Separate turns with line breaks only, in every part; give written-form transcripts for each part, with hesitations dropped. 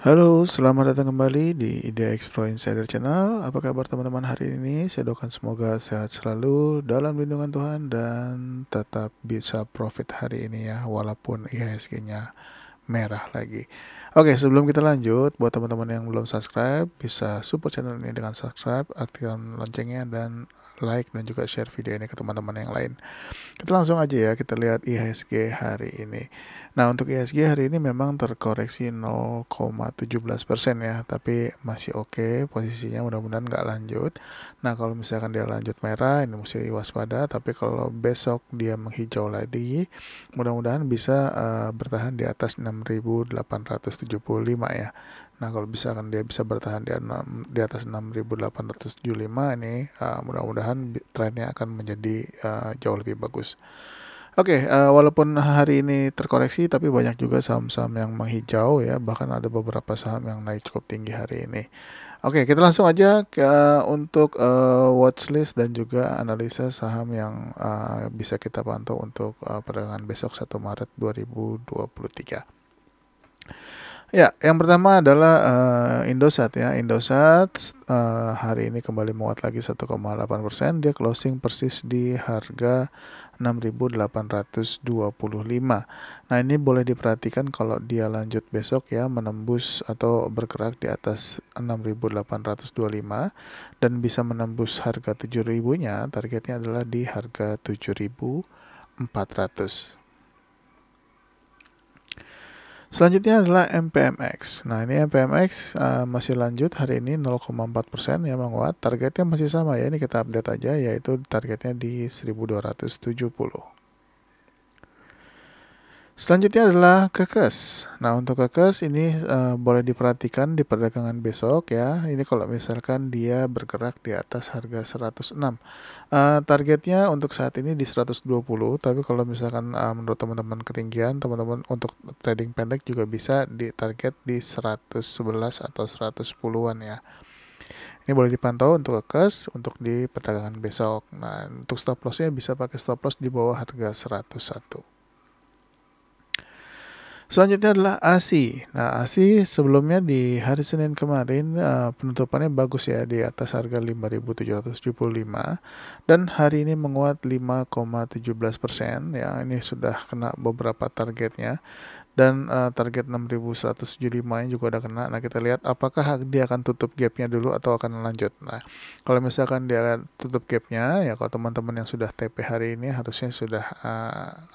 Halo, selamat datang kembali di IDX Pro Insider Channel. Apa kabar teman-teman hari ini? Saya doakan semoga sehat selalu dalam lindungan Tuhan dan tetap bisa profit hari ini ya, walaupun IHSG-nya merah lagi. Oke, sebelum kita lanjut, buat teman-teman yang belum subscribe, bisa support channel ini dengan subscribe, aktifkan loncengnya, dan like dan juga share video ini ke teman-teman yang lain. Kita langsung aja ya, kita lihat IHSG hari ini. Nah, untuk IHSG hari ini memang terkoreksi 0,17% ya, tapi masih oke posisinya, mudah-mudahan nggak lanjut. Nah, kalau misalkan dia lanjut merah, ini mesti waspada, tapi kalau besok dia menghijau lagi, mudah-mudahan bisa bertahan di atas 6.875 ya. Nah, kalau misalkan dia bisa bertahan di atas 6.875 ini, mudah-mudahan trennya akan menjadi jauh lebih bagus. Oke, walaupun hari ini terkoreksi, tapi banyak juga saham-saham yang menghijau ya, bahkan ada beberapa saham yang naik cukup tinggi hari ini. Oke, kita langsung aja untuk watchlist dan juga analisa saham yang bisa kita pantau untuk perdagangan besok 1 Maret 2023. Ya, yang pertama adalah Indosat ya. Indosat hari ini kembali menguat lagi 1,8%. Dia closing persis di harga 6.825. Nah, ini boleh diperhatikan kalau dia lanjut besok ya, menembus atau bergerak di atas 6.825 dan bisa menembus harga 7.000-nya, targetnya adalah di harga 7.400. Selanjutnya adalah MPMX. Nah, ini MPMX masih lanjut hari ini 0,4% ya menguat. Targetnya masih sama ya, ini kita update aja, yaitu targetnya di 1270. Selanjutnya adalah Kekes. Nah, untuk Kekes ini boleh diperhatikan di perdagangan besok ya. Ini kalau misalkan dia bergerak di atas harga 106. Targetnya untuk saat ini di 120, tapi kalau misalkan menurut teman-teman ketinggian, teman-teman untuk trading pendek juga bisa di target di 111 atau 110-an ya. Ini boleh dipantau untuk Kekes untuk di perdagangan besok. Nah, untuk stop lossnya bisa pakai stop loss di bawah harga 101. Selanjutnya adalah ASI. Nah, ASI sebelumnya di hari Senin kemarin penutupannya bagus ya, di atas harga 5.775 dan hari ini menguat 5,17% ya. Ini sudah kena beberapa targetnya dan target 6.175 ini juga udah kena. Nah, kita lihat apakah dia akan tutup gapnya dulu atau akan lanjut. Nah, kalau misalkan dia akan tutup gapnya ya, kalau teman-teman yang sudah TP hari ini harusnya sudah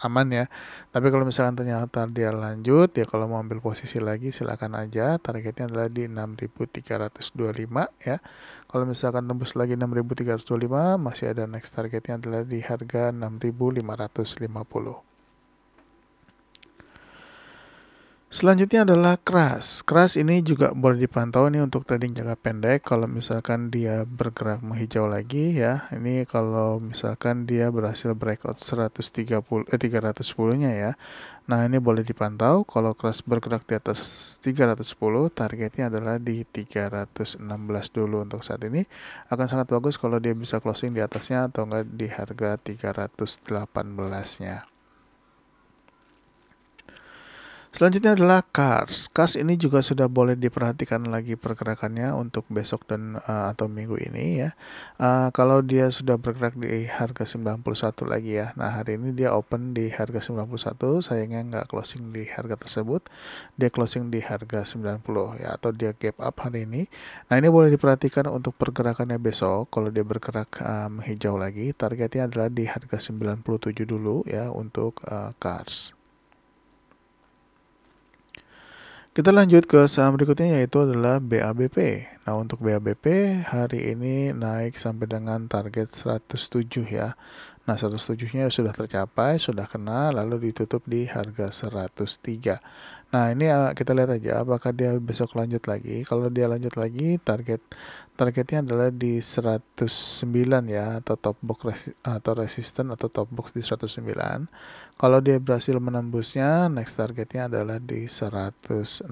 aman ya. Tapi kalau misalkan ternyata dia lanjut ya, kalau mau ambil posisi lagi silakan aja. Targetnya adalah di 6.325 ya. Kalau misalkan tembus lagi 6.325, masih ada next targetnya adalah di harga 6.550. Selanjutnya adalah Kras. Kras ini juga boleh dipantau nih untuk trading jangka pendek. Kalau misalkan dia bergerak menghijau lagi ya. Ini kalau misalkan dia berhasil breakout 310-nya ya. Nah, ini boleh dipantau. Kalau Kras bergerak di atas 310, targetnya adalah di 316 dulu untuk saat ini. Akan sangat bagus kalau dia bisa closing di atasnya atau enggak di harga 318-nya. Selanjutnya adalah Kars. Kars ini juga sudah boleh diperhatikan lagi pergerakannya untuk besok dan atau minggu ini ya. Kalau dia sudah bergerak di harga 91 lagi ya. Nah, hari ini dia open di harga 91, sayangnya nggak closing di harga tersebut. Dia closing di harga 90 ya, atau dia gap up hari ini. Nah, ini boleh diperhatikan untuk pergerakannya besok. Kalau dia bergerak menghijau lagi, targetnya adalah di harga 97 dulu ya untuk Kars. Kita lanjut ke saham berikutnya, yaitu adalah BABP. Nah, untuk BABP hari ini naik sampai dengan target 107 ya. Nah, 107-nya sudah tercapai, sudah kena, lalu ditutup di harga 103. Nah, ini kita lihat aja apakah dia besok lanjut lagi. Kalau dia lanjut lagi, targetnya adalah di 109 ya, atau top box atau resisten atau top box di 109. Kalau dia berhasil menembusnya, next targetnya adalah di 116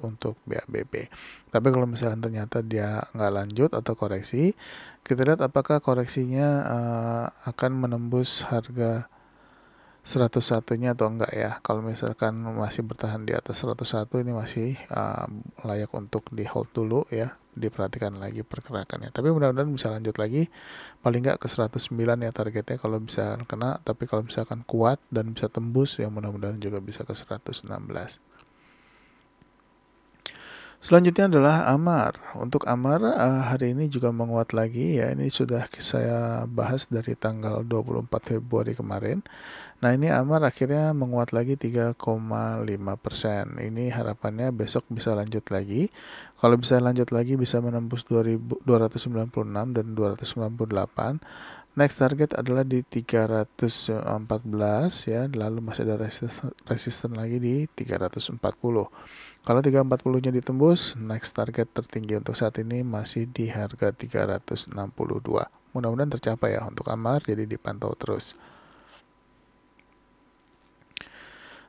untuk BABP. Tapi kalau misalkan ternyata dia nggak lanjut atau koreksi, kita lihat apakah koreksinya akan menembus harga 101-nya atau enggak ya. Kalau misalkan masih bertahan di atas 101 ini masih layak untuk di hold dulu ya, diperhatikan lagi pergerakannya. Tapi mudah-mudahan bisa lanjut lagi, paling enggak ke 109 ya targetnya kalau bisa kena. Tapi kalau misalkan kuat dan bisa tembus ya mudah-mudahan juga bisa ke 116. Selanjutnya adalah Amar. Untuk Amar hari ini juga menguat lagi ya. Ini sudah saya bahas dari tanggal 24 Februari kemarin. Nah, ini Amar akhirnya menguat lagi 3,5%. Ini harapannya besok bisa lanjut lagi. Kalau bisa lanjut lagi bisa menembus 296 dan 298. Next target adalah di 314 ya, lalu masih ada resisten lagi di 340. Kalau 340-nya ditembus, next target tertinggi untuk saat ini masih di harga 362. Mudah-mudahan tercapai ya untuk Amar, jadi dipantau terus.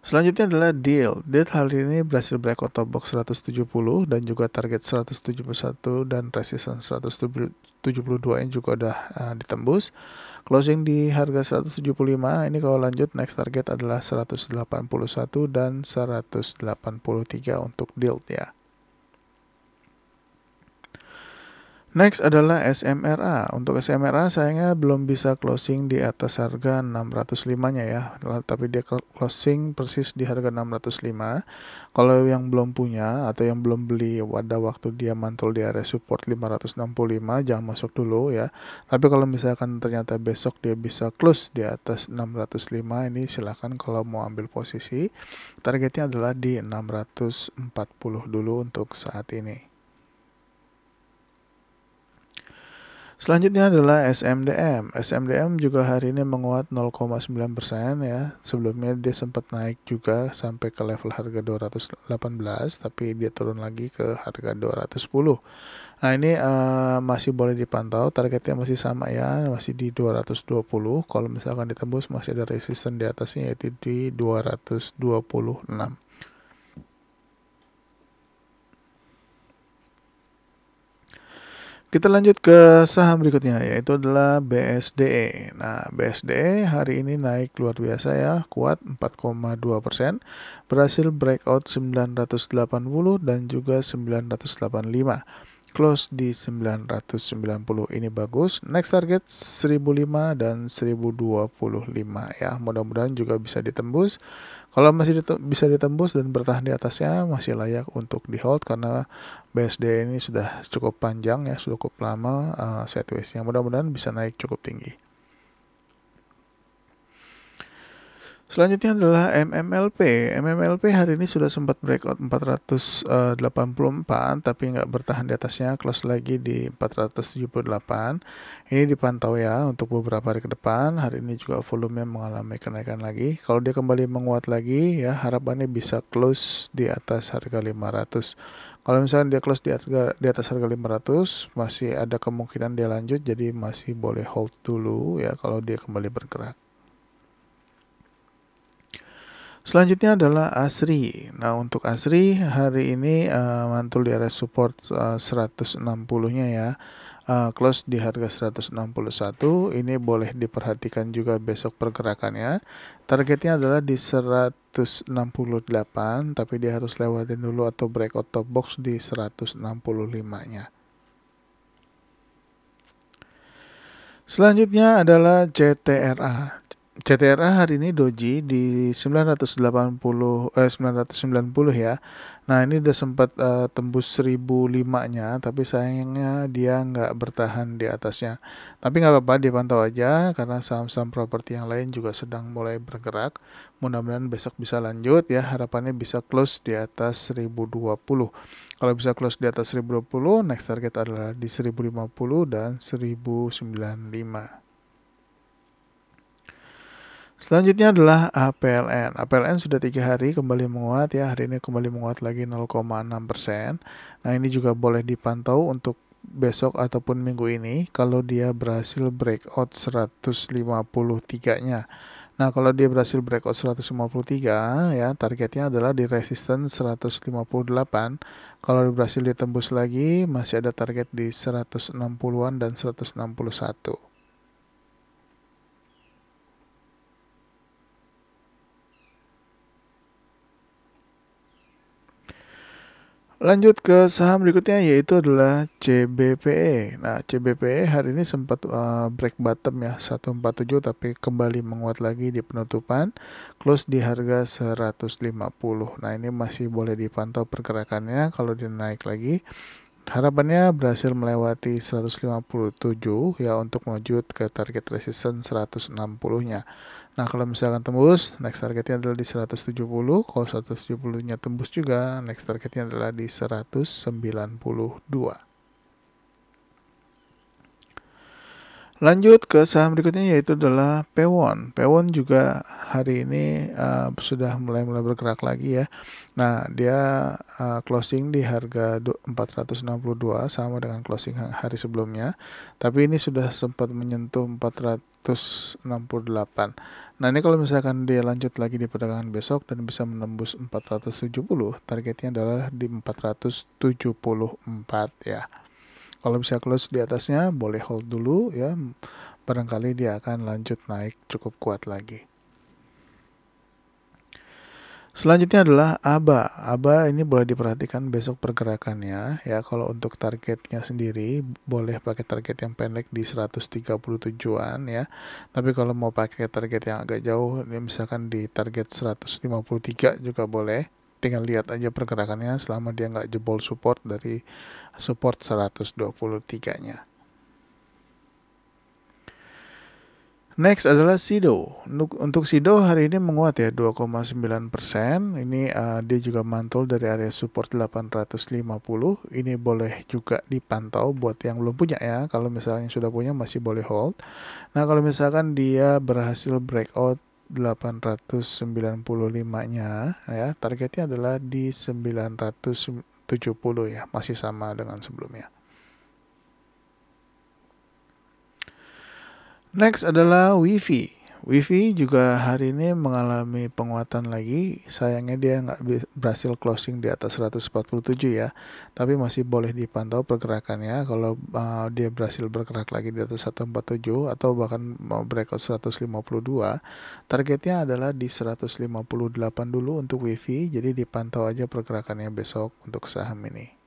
Selanjutnya adalah Deal. Deal hari ini berhasil breakout top box 170 dan juga target 171 dan resistance 172 yang juga udah ditembus. Closing di harga 175. Ini kalau lanjut next target adalah 181 dan 183 untuk Deal ya. Next adalah SMRA. Untuk SMRA sayangnya belum bisa closing di atas harga 605-nya ya. Tapi dia closing persis di harga 605. Kalau yang belum punya atau yang belum beli pada waktu dia mantul di area support 565, jangan masuk dulu ya. Tapi kalau misalkan ternyata besok dia bisa close di atas 605, ini silahkan kalau mau ambil posisi. Targetnya adalah di 640 dulu untuk saat ini. Selanjutnya adalah SMDM. SMDM juga hari ini menguat 0,9% ya. Sebelumnya dia sempat naik juga sampai ke level harga 218, tapi dia turun lagi ke harga 210. Nah, ini masih boleh dipantau, targetnya masih sama ya, masih di 220. Kalau misalkan ditembus masih ada resisten di atasnya yaitu di 226. Kita lanjut ke saham berikutnya yaitu adalah BSDE. Nah, BSDE hari ini naik luar biasa ya, kuat 4,2%, berhasil breakout 980 dan juga 985. Close di 990, ini bagus. Next target 1005 dan 1025 ya. Mudah-mudahan juga bisa ditembus. Kalau masih bisa ditembus dan bertahan di atasnya masih layak untuk di hold karena BSD ini sudah cukup panjang ya, sudah cukup lama sideways-nya. Mudah-mudahan bisa naik cukup tinggi. Selanjutnya adalah MMLP. MMLP hari ini sudah sempat breakout 484 tapi nggak bertahan di atasnya, close lagi di 478. Ini dipantau ya untuk beberapa hari ke depan. Hari ini juga volumenya mengalami kenaikan lagi. Kalau dia kembali menguat lagi ya, harapannya bisa close di atas harga 500. Kalau misalnya dia close di atas harga 500, masih ada kemungkinan dia lanjut, jadi masih boleh hold dulu ya kalau dia kembali bergerak. Selanjutnya adalah ASRI. Nah, untuk ASRI hari ini mantul di area support 160-nya ya. Close di harga 161. Ini boleh diperhatikan juga besok pergerakannya. Targetnya adalah di 168, tapi dia harus lewatin dulu atau breakout top box di 165-nya. Selanjutnya adalah CTRA. CTRA hari ini doji di 990 ya. Nah, ini udah sempat tembus 1005-nya, tapi sayangnya dia nggak bertahan di atasnya. Tapi nggak apa-apa, dipantau aja karena saham-saham properti yang lain juga sedang mulai bergerak. Mudah-mudahan besok bisa lanjut ya. Harapannya bisa close di atas 1020. Kalau bisa close di atas 1020, next target adalah di 1050 dan 1095. Selanjutnya adalah APLN. APLN sudah 3 hari kembali menguat ya. Hari ini kembali menguat lagi 0,6%. Nah, ini juga boleh dipantau untuk besok ataupun minggu ini kalau dia berhasil breakout 153-nya. Nah, kalau dia berhasil breakout 153 ya, targetnya adalah di resistance 158. Kalau dia berhasil ditembus lagi, masih ada target di 160-an dan 161. Lanjut ke saham berikutnya yaitu adalah CBPE. Nah, CBPE hari ini sempat break bottom ya 147 tapi kembali menguat lagi di penutupan, close di harga 150. Nah, ini masih boleh dipantau pergerakannya. Kalau dia naik lagi, harapannya berhasil melewati 157 ya untuk menuju ke target resistance 160-nya. Nah, kalau misalkan tembus, next targetnya adalah di 170. Kalau 170-nya tembus juga, next targetnya adalah di 192. Lanjut ke saham berikutnya yaitu adalah Pewon. Pewon juga hari ini sudah mulai bergerak lagi ya. Nah, dia closing di harga 462 sama dengan closing hari sebelumnya. Tapi ini sudah sempat menyentuh 468. Nah, ini kalau misalkan dia lanjut lagi di perdagangan besok dan bisa menembus 470, targetnya adalah di 474 ya. Kalau bisa close di atasnya, boleh hold dulu ya. Barangkali dia akan lanjut naik cukup kuat lagi. Selanjutnya adalah ABA. ABA ini boleh diperhatikan besok pergerakannya ya. Kalau untuk targetnya sendiri boleh pakai target yang pendek di 137-an ya. Tapi kalau mau pakai target yang agak jauh, ini misalkan di target 153 juga boleh. Tinggal lihat aja pergerakannya selama dia nggak jebol support dari support 123-nya. Next adalah Sido. Untuk Sido hari ini menguat ya 2,9%. Ini dia juga mantul dari area support 850. Ini boleh juga dipantau buat yang belum punya ya. Kalau misalnya sudah punya masih boleh hold. Nah, kalau misalkan dia berhasil breakout 895-nya ya, targetnya adalah di 970 ya, masih sama dengan sebelumnya. Next adalah Wifi. Wifi juga hari ini mengalami penguatan lagi. Sayangnya dia nggak berhasil closing di atas 147 ya. Tapi masih boleh dipantau pergerakannya. Kalau dia berhasil bergerak lagi di atas 147 atau bahkan mau breakout 152, targetnya adalah di 158 dulu untuk Wifi. Jadi dipantau aja pergerakannya besok untuk saham ini.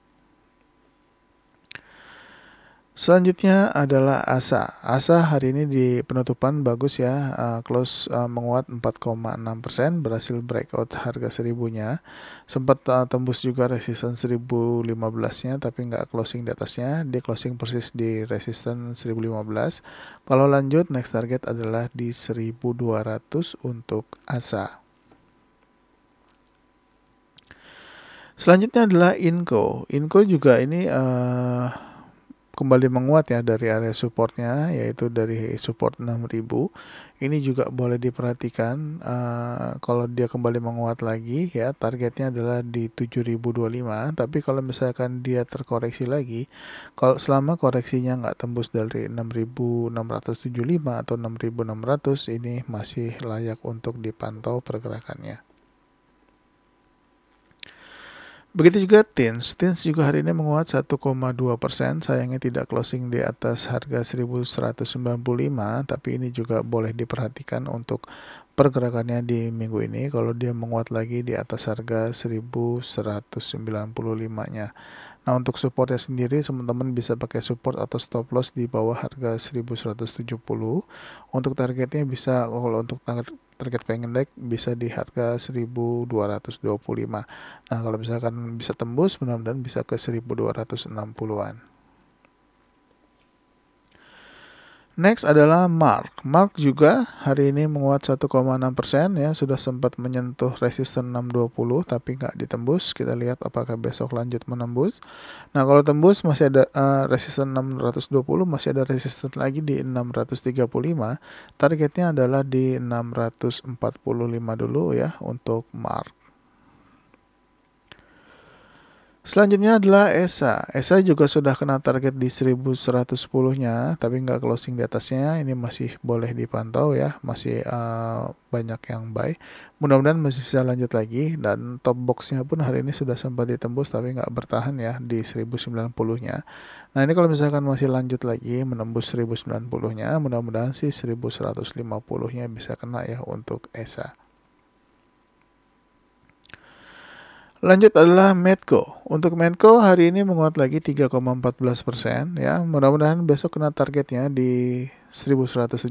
Selanjutnya adalah ASA. ASA hari ini di penutupan bagus ya, close menguat 4,6%, berhasil breakout harga 1000-nya. Sempat tembus juga resistance 1015-nya tapi nggak closing di atasnya, dia closing persis di resistance 1015. Kalau lanjut next target adalah di 1200 untuk ASA. Selanjutnya adalah Inco. Inco juga ini kembali menguat ya dari area supportnya, yaitu dari support 6000. Ini juga boleh diperhatikan kalau dia kembali menguat lagi ya, targetnya adalah di 7025. Tapi kalau misalkan dia terkoreksi lagi, kalau selama koreksinya nggak tembus dari 6675 atau 6600, ini masih layak untuk dipantau pergerakannya. Begitu juga TINS. TINS juga hari ini menguat 1,2%. Sayangnya tidak closing di atas harga 1195, tapi ini juga boleh diperhatikan untuk pergerakannya di minggu ini. Kalau dia menguat lagi di atas harga 1195-nya. Nah, untuk supportnya sendiri teman-teman bisa pakai support atau stop loss di bawah harga 1170. Untuk targetnya bisa, kalau untuk target pendek bisa di harga 1225. Nah, kalau misalkan bisa tembus, mudah-mudahan bisa ke 1260-an. Next adalah Mark. Mark juga hari ini menguat 1,6% ya, sudah sempat menyentuh resisten 620 tapi nggak ditembus. Kita lihat apakah besok lanjut menembus. Nah, kalau tembus masih ada resisten 620, masih ada resisten lagi di 635. Targetnya adalah di 645 dulu ya untuk Mark. Selanjutnya adalah ESA. ESA juga sudah kena target di 1110-nya, tapi nggak closing di atasnya. Ini masih boleh dipantau ya, masih banyak yang buy. Mudah-mudahan masih bisa lanjut lagi, dan top boxnya pun hari ini sudah sempat ditembus, tapi nggak bertahan ya di 1090-nya. Nah, ini kalau misalkan masih lanjut lagi menembus 1090-nya, mudah-mudahan sih 1150-nya bisa kena ya untuk ESA. Lanjut adalah Medco. Untuk Medco hari ini menguat lagi 3,14% ya. Mudah-mudahan besok kena targetnya di 1175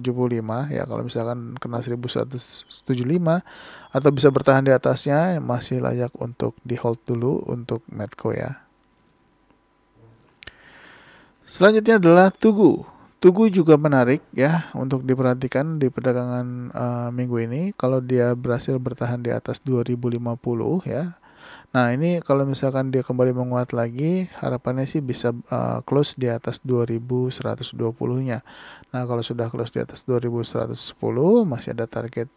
ya. Kalau misalkan kena 1175 atau bisa bertahan di atasnya, masih layak untuk di hold dulu untuk Medco ya. Selanjutnya adalah Tugu. Tugu juga menarik ya untuk diperhatikan di perdagangan minggu ini. Kalau dia berhasil bertahan di atas 2050 ya. Nah, ini kalau misalkan dia kembali menguat lagi, harapannya sih bisa close di atas 2120-nya. Nah, kalau sudah close di atas 2110, masih ada target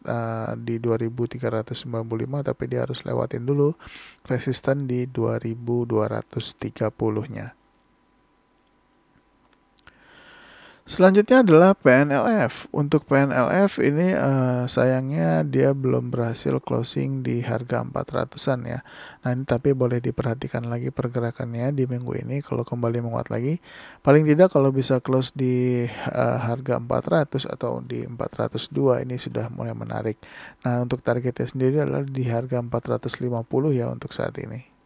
di 2395, tapi dia harus lewatin dulu resisten di 2230-nya. Selanjutnya adalah PNLF. Untuk PNLF ini sayangnya dia belum berhasil closing di harga 400-an ya. Nah, ini tapi boleh diperhatikan lagi pergerakannya di minggu ini kalau kembali menguat lagi. Paling tidak kalau bisa close di harga 400 atau di 402 ini sudah mulai menarik. Nah, untuk targetnya sendiri adalah di harga 450 ya untuk saat ini.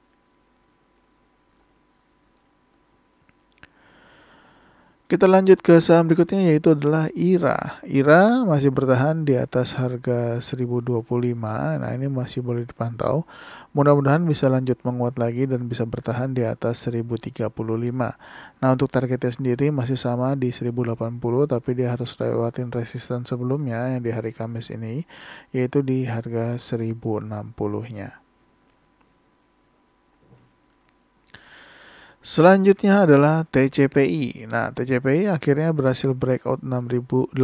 Kita lanjut ke saham berikutnya yaitu adalah IRA. IRA masih bertahan di atas harga 1025. Nah, ini masih boleh dipantau. Mudah-mudahan bisa lanjut menguat lagi dan bisa bertahan di atas 1035. Nah, untuk targetnya sendiri masih sama di 1080, tapi dia harus lewatin resisten sebelumnya yang di hari Kamis ini, yaitu di harga 1060-nya. Selanjutnya adalah TCPI. Nah, TCPI akhirnya berhasil breakout 8.675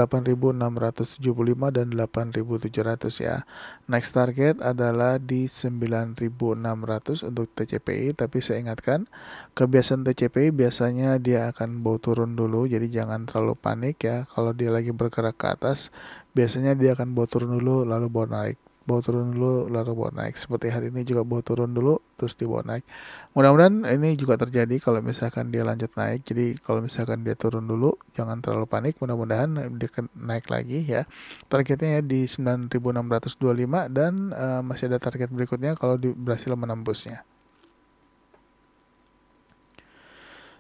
dan 8.700 ya. Next target adalah di 9.600 untuk TCPI, tapi saya ingatkan, kebiasaan TCPI biasanya dia akan bawa turun dulu, jadi jangan terlalu panik ya. Kalau dia lagi bergerak ke atas, biasanya dia akan bawa turun dulu lalu bawa naik. Bawa turun dulu lalu bawa naik, seperti hari ini juga bawa turun dulu terus dibawa naik. Mudah-mudahan ini juga terjadi kalau misalkan dia lanjut naik. Jadi kalau misalkan dia turun dulu jangan terlalu panik, mudah-mudahan dia naik lagi ya. Targetnya ya di 9.625 dan masih ada target berikutnya kalau berhasil menembusnya.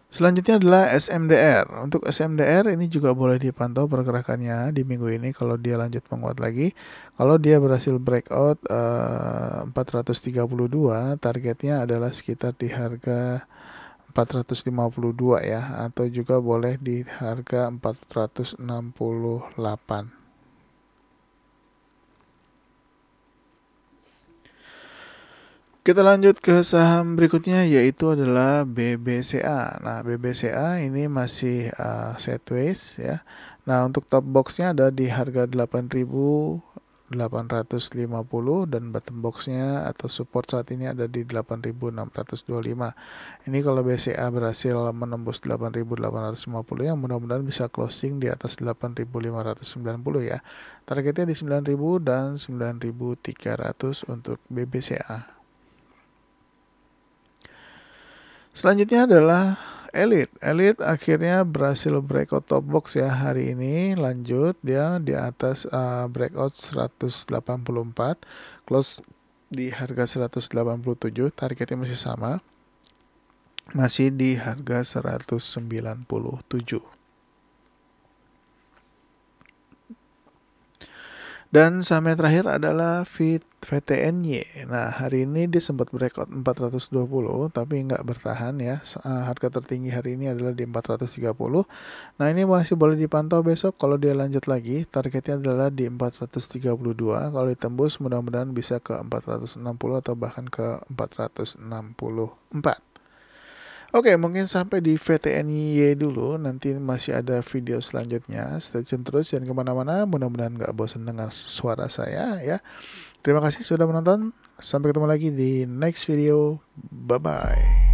Selanjutnya adalah SMDR. Untuk SMDR ini juga boleh dipantau pergerakannya di minggu ini kalau dia lanjut menguat lagi. Kalau dia berhasil breakout 432, targetnya adalah sekitar di harga 452 ya, atau juga boleh di harga 468. Kita lanjut ke saham berikutnya yaitu adalah BBCA. Nah, BBCA ini masih sideways ya. Nah, untuk top boxnya ada di harga 8.850 dan bottom boxnya atau support saat ini ada di 8.625. Ini kalau BCA berhasil menembus 8.850 ya, mudah-mudahan bisa closing di atas 8.590 ya. Targetnya di 9.000 dan 9.300 untuk BBCA. Selanjutnya adalah Elite. Elite akhirnya berhasil breakout top box ya hari ini. Lanjut dia di atas breakout 184, close di harga 187. Targetnya masih sama, masih di harga 197. Dan saham yang terakhir adalah VTNY. Nah, hari ini dia sempat breakout 420 tapi nggak bertahan ya. Harga tertinggi hari ini adalah di 430. Nah, ini masih boleh dipantau besok kalau dia lanjut lagi. Targetnya adalah di 432. Kalau ditembus mudah-mudahan bisa ke 460 atau bahkan ke 464. Oke, mungkin sampai di VTNY dulu. Nanti masih ada video selanjutnya. Stay tune terus, jangan kemana-mana. Mudah-mudahan nggak bosan dengar suara saya ya. Terima kasih sudah menonton. Sampai ketemu lagi di next video. Bye-bye.